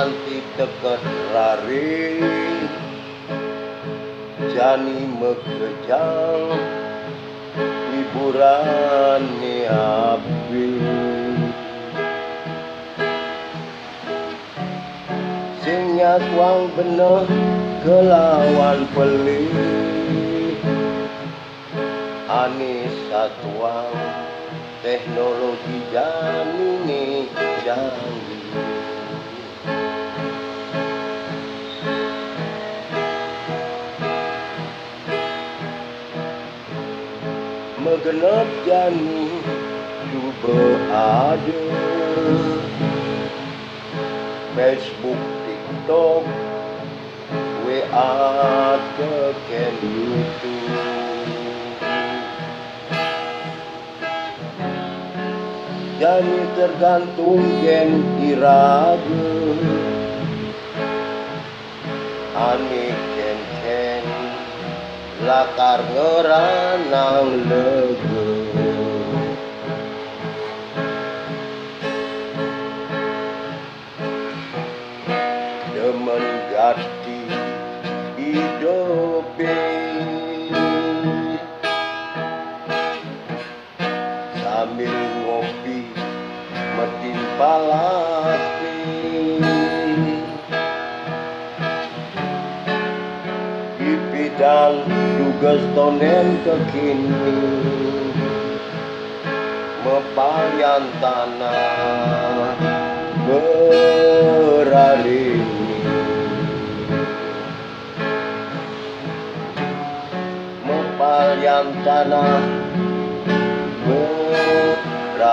nganti deket rari jani megejang hiburan ni api sing nyakwang bener kelawan pelit anis satuang teknologi janini janji megenep jani juga ada Facebook, TikTok, WA, teken YouTube jani tergantung gen iraga ani ken lakar ngeranang lege demen gati hidope sambil ngopi metin palapi di bidang juga stonen kekini mepayan tanah berarini mepayan tanah berarini